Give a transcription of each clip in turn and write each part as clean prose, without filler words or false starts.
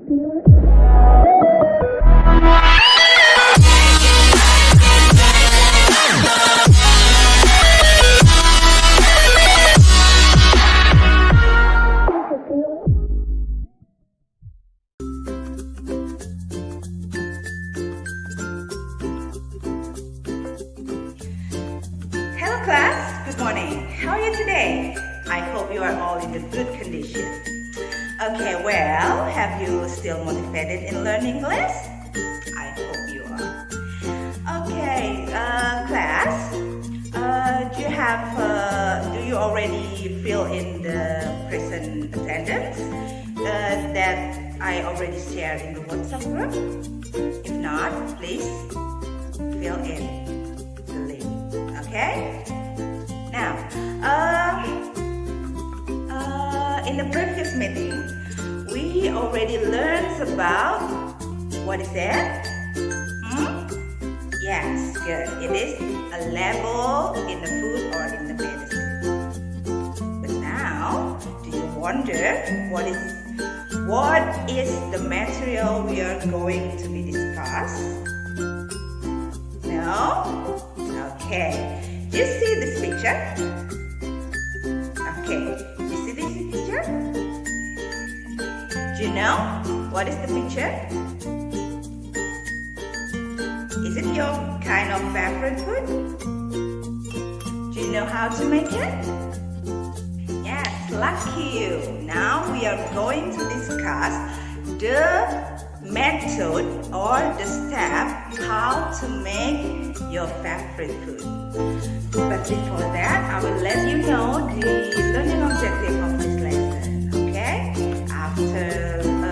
Hello class, good morning. How are you today? I hope you are all in a good condition. Okay, well, have you still motivated in learning English? I hope you are. Okay, class, do you already fill in the present attendance that I already shared in the WhatsApp group? If not, please fill in the link. Okay? Now, in the previous meeting, we already learned about what is that? Yes, good. It is a label in the food or in the medicine. But now, do you wonder what is the material we are going to be discussed? No? Okay. Do you see this picture? Okay. You see this picture? Do you know what is the picture? Is it your kind of favorite food? Do you know how to make it? Yes, lucky you. Now we are going to discuss the method or the step how to make your favorite food. But before that, I will let you know the learning objective of this lesson. Okay? After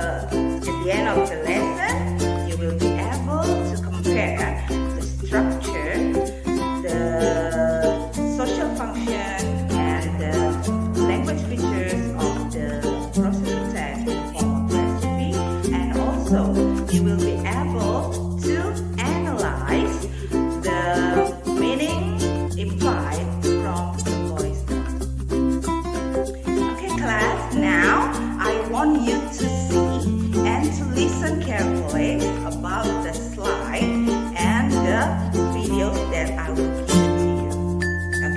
at the end of the lesson, you will be able to compare the structure, the social function, and the language features of the process text for recipe, and also you will be able to analyze the meaning implied from the voice note. Okay, class, now I want you to see and to listen carefully about the slide and the videos that I will give to you.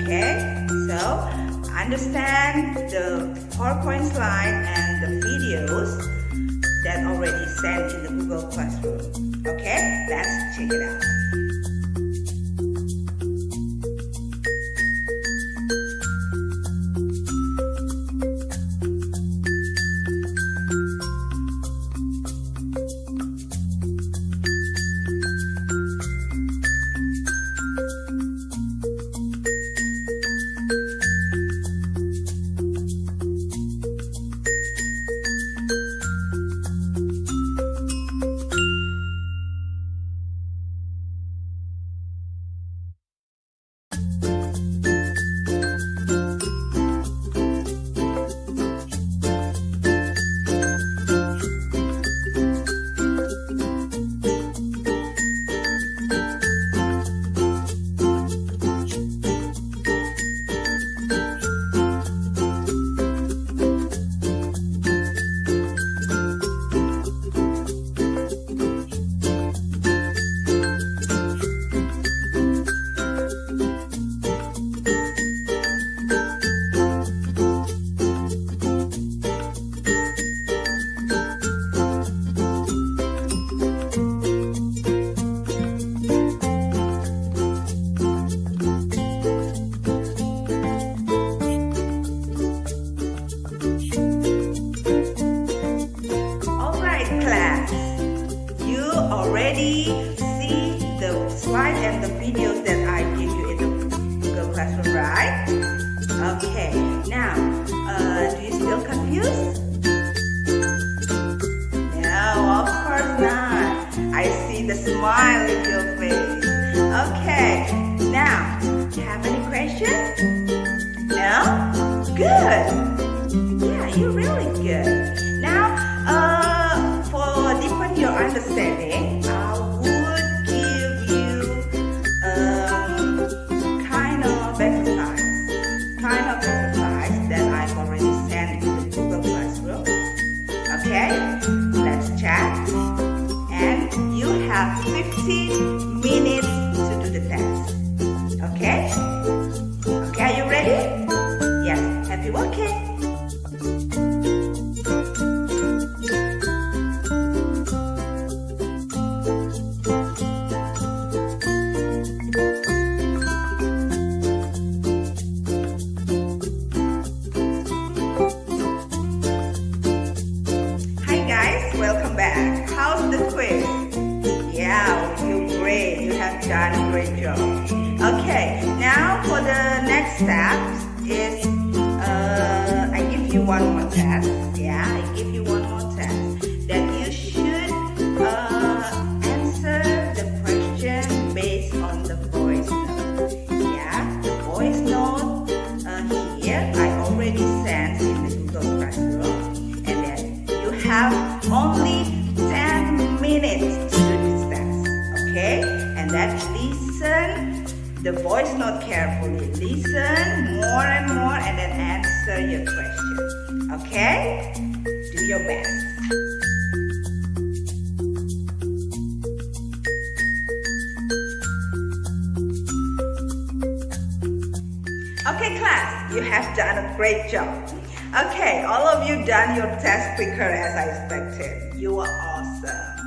Okay, so understand the PowerPoint slide and the videos that already sent in the Google Classroom. Okay, let's check it out. Already see the slide and the videos that I give you in the Google Classroom, right? Okay, now, do you still confused? No, of course not. I see the smile in your face. Okay, now, do you have any questions? No? Good. Yeah, you're really good. Now, for deepen your understanding, I would give you kind of exercise that I've already sent to the Google Classroom. Okay, let's check. 15 minutes to do the test. Okay? Okay, are you ready? Yes, happy working. Welcome back. How's the quiz? Yeah, you're great. You have done a great job. Okay, now for the next step is I give you one more test. Yeah, I give you one more test that you should answer the question based on the voice note. Yeah, the voice note here I already sent in the Google Classroom, and then you have only 10 minutes to do this test, okay? And then listen the voice note carefully. Listen more and more and then answer your question, okay? Do your best. Okay, class, you have done a great job. Okay, all of you done your test quicker as I expected. You are awesome.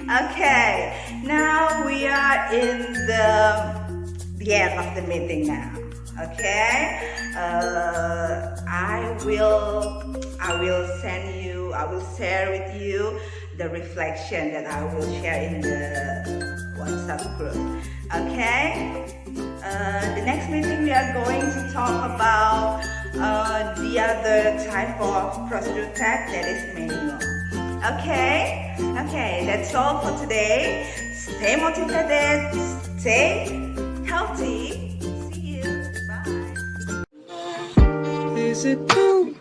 Okay, now we are in the end of the meeting now. Okay, I will share with you the reflection that I will share in the WhatsApp group. Okay, the next meeting we are going to talk about the other type of procedure test, that is manual. Okay, that's all for today. Stay motivated, stay healthy. See you. Bye. Is it true?